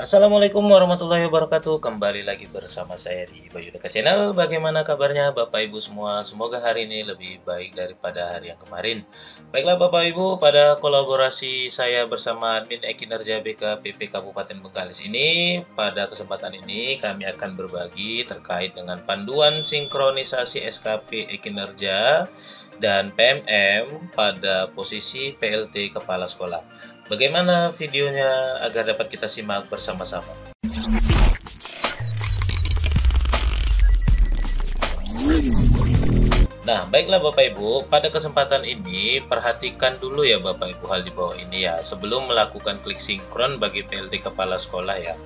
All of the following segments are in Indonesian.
Assalamualaikum warahmatullahi wabarakatuh. Kembali lagi bersama saya di Bayu Deka Channel. Bagaimana kabarnya Bapak Ibu semua? Semoga hari ini lebih baik daripada hari yang kemarin. Baiklah Bapak Ibu, pada kolaborasi saya bersama admin Ekinerja BKPP Kabupaten Bengkalis ini, pada kesempatan ini kami akan berbagi terkait dengan panduan sinkronisasi SKP Ekinerja dan PMM pada posisi PLT Kepala Sekolah. Bagaimana videonya agar dapat kita simak bersama-sama? Nah, baiklah Bapak Ibu, pada kesempatan ini perhatikan dulu ya Bapak Ibu hal di bawah ini ya, sebelum melakukan klik sinkron bagi PLT Kepala Sekolah ya.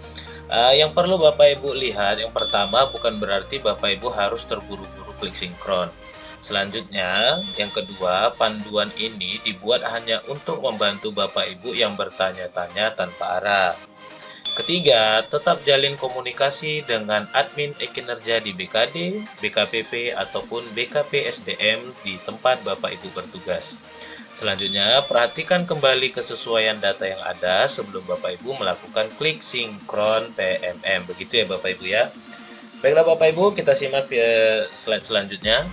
Yang perlu Bapak Ibu lihat, yang pertama bukan berarti Bapak Ibu harus terburu-buru klik sinkron. Selanjutnya, yang kedua, panduan ini dibuat hanya untuk membantu Bapak Ibu yang bertanya-tanya tanpa arah. Ketiga, tetap jalin komunikasi dengan admin Ekinerja di BKD, BKPP, ataupun BKP SDM di tempat Bapak Ibu bertugas. Selanjutnya, perhatikan kembali kesesuaian data yang ada sebelum Bapak Ibu melakukan klik sinkron PMM. Begitu ya Bapak Ibu ya. Baiklah Bapak Ibu, kita simak via slide selanjutnya.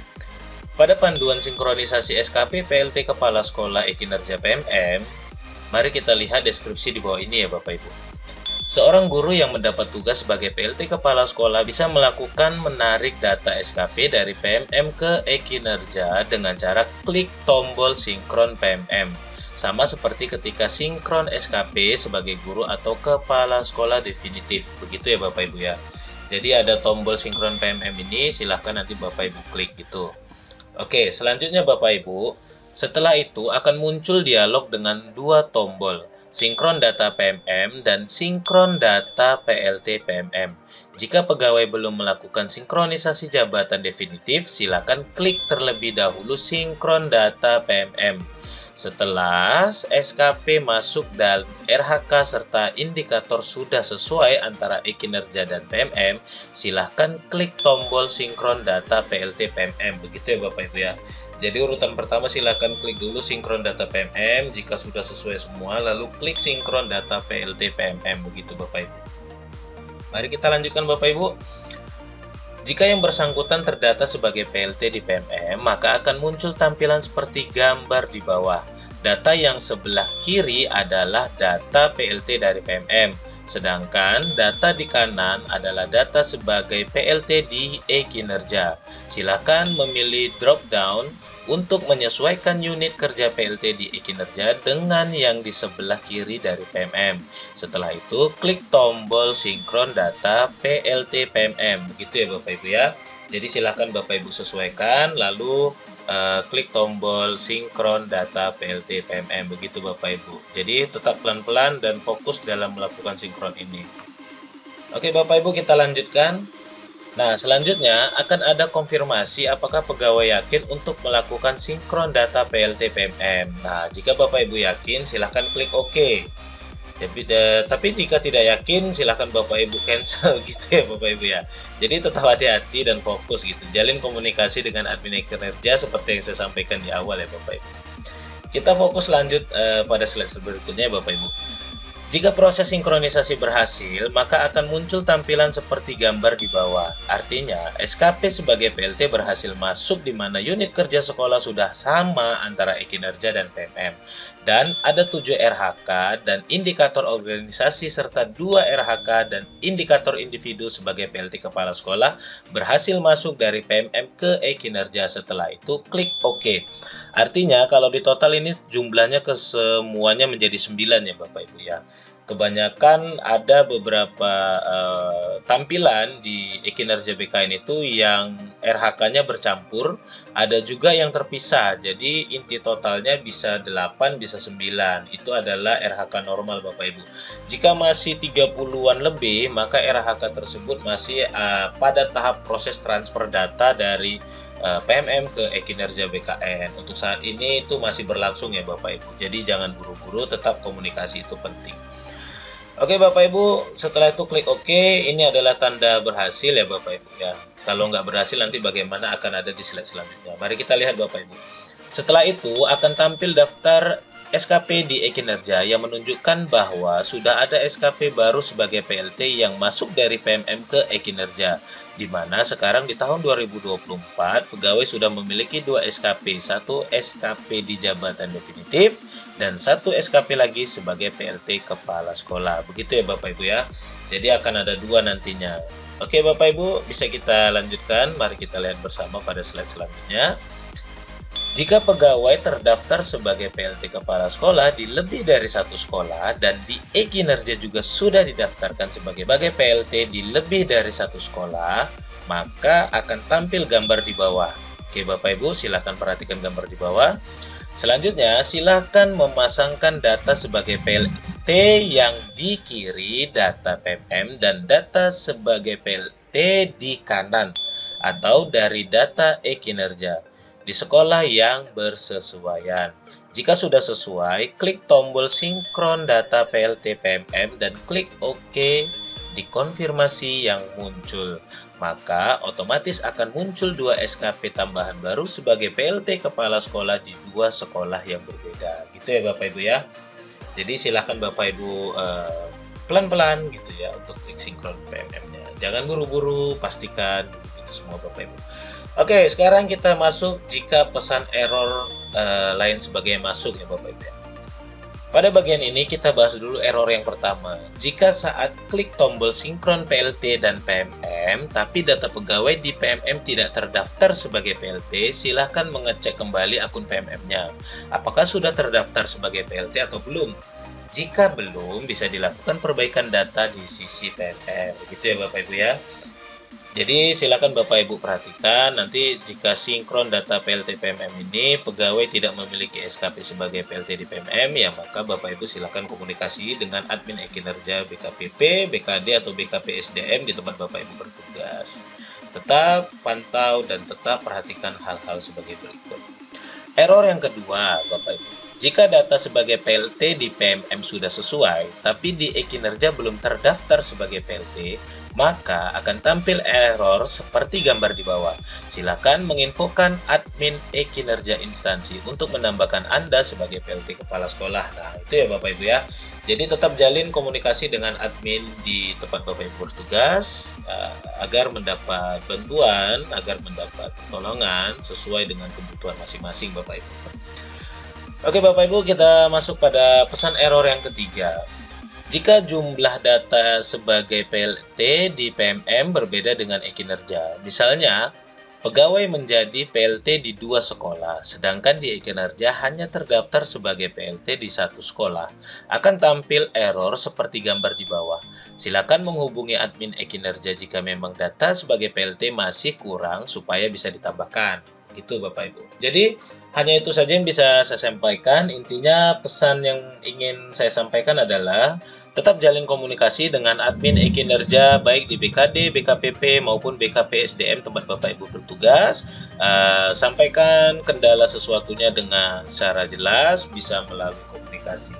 Pada panduan sinkronisasi SKP PLT Kepala Sekolah Ekinerja PMM, mari kita lihat deskripsi di bawah ini ya Bapak Ibu. Seorang guru yang mendapat tugas sebagai PLT Kepala Sekolah bisa melakukan menarik data SKP dari PMM ke Ekinerja dengan cara klik tombol sinkron PMM. Sama seperti ketika sinkron SKP sebagai guru atau Kepala Sekolah definitif. Begitu ya Bapak Ibu ya. Jadi ada tombol sinkron PMM ini, silahkan nanti Bapak Ibu klik gitu. Oke, selanjutnya Bapak Ibu, setelah itu akan muncul dialog dengan dua tombol, sinkron data PMM dan sinkron data PLT PMM. Jika pegawai belum melakukan sinkronisasi jabatan definitif, silakan klik terlebih dahulu sinkron data PMM. Setelah SKP masuk dan RHK serta indikator sudah sesuai antara Ekinerja dan PMM, silahkan klik tombol sinkron data PLT PMM. Begitu ya Bapak Ibu ya. Jadi urutan pertama silahkan klik dulu sinkron data PMM. Jika sudah sesuai semua, lalu klik sinkron data PLT PMM. Begitu Bapak Ibu. Mari kita lanjutkan Bapak Ibu. Jika yang bersangkutan terdata sebagai PLT di PMM, maka akan muncul tampilan seperti gambar di bawah. Data yang sebelah kiri adalah data PLT dari PMM, sedangkan data di kanan adalah data sebagai PLT di Ekinerja. Silakan memilih drop down untuk menyesuaikan unit kerja PLT di Ekinerja dengan yang di sebelah kiri dari PMM. Setelah itu, klik tombol sinkron data PLT PMM. Begitu ya Bapak Ibu ya. Jadi silakan Bapak Ibu sesuaikan, lalu klik tombol sinkron data PLT PMM. Begitu Bapak Ibu. Jadi tetap pelan-pelan dan fokus dalam melakukan sinkron ini. Oke Bapak Ibu, kita lanjutkan. Nah, selanjutnya akan ada konfirmasi apakah pegawai yakin untuk melakukan sinkron data PLT PMM. Nah, jika Bapak Ibu yakin, silahkan klik OK. Tapi jika tidak yakin, silahkan Bapak Ibu cancel gitu ya Bapak Ibu ya. Jadi tetap hati-hati dan fokus gitu. Jalin komunikasi dengan admin Ekinerja seperti yang saya sampaikan di awal ya Bapak Ibu. Kita fokus lanjut pada slide berikutnya Bapak Ibu. Jika proses sinkronisasi berhasil, maka akan muncul tampilan seperti gambar di bawah. Artinya, SKP sebagai PLT berhasil masuk di mana unit kerja sekolah sudah sama antara Ekinerja dan PMM. Dan ada 7 RHK dan indikator organisasi serta 2 RHK dan indikator individu sebagai PLT Kepala Sekolah berhasil masuk dari PMM ke Ekinerja. Setelah itu, klik OK. Artinya, kalau di total ini jumlahnya kesemuanya menjadi 9 ya Bapak Ibu ya. Kebanyakan ada beberapa tampilan di Ekinerja BKN itu yang RHK-nya bercampur, ada juga yang terpisah. Jadi inti totalnya bisa 8, bisa 9. Itu adalah RHK normal Bapak Ibu. Jika masih 30-an lebih, maka RHK tersebut masih pada tahap proses transfer data dari PMM ke Ekinerja BKN. Untuk saat ini itu masih berlangsung ya Bapak Ibu. Jadi jangan buru-buru, tetap komunikasi itu penting. Oke Bapak Ibu, setelah itu klik OK. Ini adalah tanda berhasil ya Bapak Ibu ya. Kalau nggak berhasil nanti bagaimana akan ada di slide selanjutnya. Mari kita lihat Bapak Ibu. Setelah itu akan tampil daftar SKP di e-Kinerja yang menunjukkan bahwa sudah ada SKP baru sebagai PLT yang masuk dari PMM ke e-Kinerja, di mana sekarang di tahun 2024 pegawai sudah memiliki 2 SKP, satu SKP di jabatan definitif dan satu SKP lagi sebagai PLT Kepala Sekolah. Begitu ya Bapak Ibu ya. Jadi akan ada 2 nantinya. Oke Bapak Ibu, bisa kita lanjutkan. Mari kita lihat bersama pada slide selanjutnya. Jika pegawai terdaftar sebagai PLT Kepala Sekolah di lebih dari satu sekolah dan di e-Kinerja juga sudah didaftarkan sebagai PLT di lebih dari satu sekolah, maka akan tampil gambar di bawah. Oke Bapak Ibu, silakan perhatikan gambar di bawah. Selanjutnya, silakan memasangkan data sebagai PLT yang di kiri data PMM dan data sebagai PLT di kanan atau dari data e-Kinerja di sekolah yang bersesuaian. Jika sudah sesuai, klik tombol sinkron data PLT PMM dan klik OK di konfirmasi yang muncul. Maka otomatis akan muncul 2 SKP tambahan baru sebagai PLT Kepala Sekolah di 2 sekolah yang berbeda. Gitu ya Bapak Ibu ya. Jadi silakan Bapak Ibu pelan-pelan gitu ya untuk klik sinkron PMM-nya. Jangan buru-buru, pastikan gitu semua Bapak Ibu. Oke, sekarang kita masuk jika pesan error lain sebagai masuk ya Bapak Ibu. Pada bagian ini kita bahas dulu error yang pertama. Jika saat klik tombol sinkron PLT dan PMM, tapi data pegawai di PMM tidak terdaftar sebagai PLT, silahkan mengecek kembali akun PMM-nya. Apakah sudah terdaftar sebagai PLT atau belum? Jika belum, bisa dilakukan perbaikan data di sisi PMM. Begitu ya Bapak Ibu ya. Jadi silakan Bapak Ibu perhatikan nanti jika sinkron data PLT PMM ini pegawai tidak memiliki SKP sebagai PLT di PMM ya maka Bapak Ibu silakan komunikasi dengan admin e-Kinerja BKPP, BKD atau BKP SDM di tempat Bapak Ibu bertugas. Tetap pantau dan tetap perhatikan hal-hal sebagai berikut. Error yang kedua Bapak Ibu. Jika data sebagai PLT di PMM sudah sesuai, tapi di e-Kinerja belum terdaftar sebagai PLT, maka akan tampil error seperti gambar di bawah. Silakan menginfokan admin e-Kinerja instansi untuk menambahkan Anda sebagai PLT Kepala Sekolah. Nah, itu ya Bapak Ibu ya. Jadi tetap jalin komunikasi dengan admin di tempat Bapak Ibu bertugas agar mendapat bantuan, agar mendapat pertolongan sesuai dengan kebutuhan masing-masing Bapak Ibu. Oke Bapak Ibu, kita masuk pada pesan error yang ketiga. Jika jumlah data sebagai PLT di PMM berbeda dengan e-Kinerja, misalnya pegawai menjadi PLT di 2 sekolah, sedangkan di e-Kinerja hanya terdaftar sebagai PLT di 1 sekolah, akan tampil error seperti gambar di bawah. Silakan menghubungi admin e-Kinerja jika memang data sebagai PLT masih kurang supaya bisa ditambahkan. Gitu Bapak Ibu. Jadi hanya itu saja yang bisa saya sampaikan. Intinya pesan yang ingin saya sampaikan adalah tetap jalin komunikasi dengan admin e-Kinerja baik di BKD, BKPP maupun BKP SDM tempat Bapak Ibu bertugas. Sampaikan kendala sesuatunya dengan secara jelas, bisa melalui komunikasi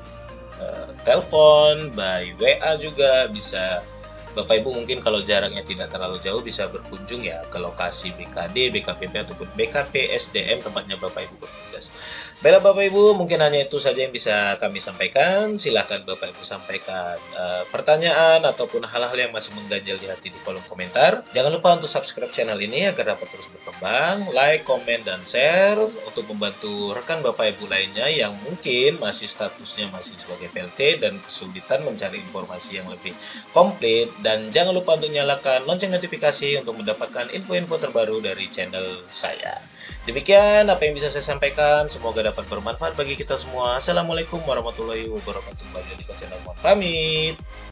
telepon, by WA juga bisa. Bapak Ibu mungkin kalau jaraknya tidak terlalu jauh bisa berkunjung ya ke lokasi BKD, BKPP ataupun BKP SDM tempatnya Bapak Ibu bertugas. Baiklah Bapak Ibu, mungkin hanya itu saja yang bisa kami sampaikan. Silahkan Bapak Ibu sampaikan pertanyaan ataupun hal-hal yang masih mengganjal di hati di kolom komentar. Jangan lupa untuk subscribe channel ini agar dapat terus berkembang, like, komen, dan share untuk membantu rekan Bapak Ibu lainnya yang mungkin masih statusnya masih sebagai PLT dan kesulitan mencari informasi yang lebih komplit. Dan jangan lupa untuk nyalakan lonceng notifikasi untuk mendapatkan info-info terbaru dari channel saya. Demikian apa yang bisa saya sampaikan, semoga dapat bermanfaat bagi kita semua. Assalamualaikum warahmatullahi wabarakatuh. Kembali di channel Pamit.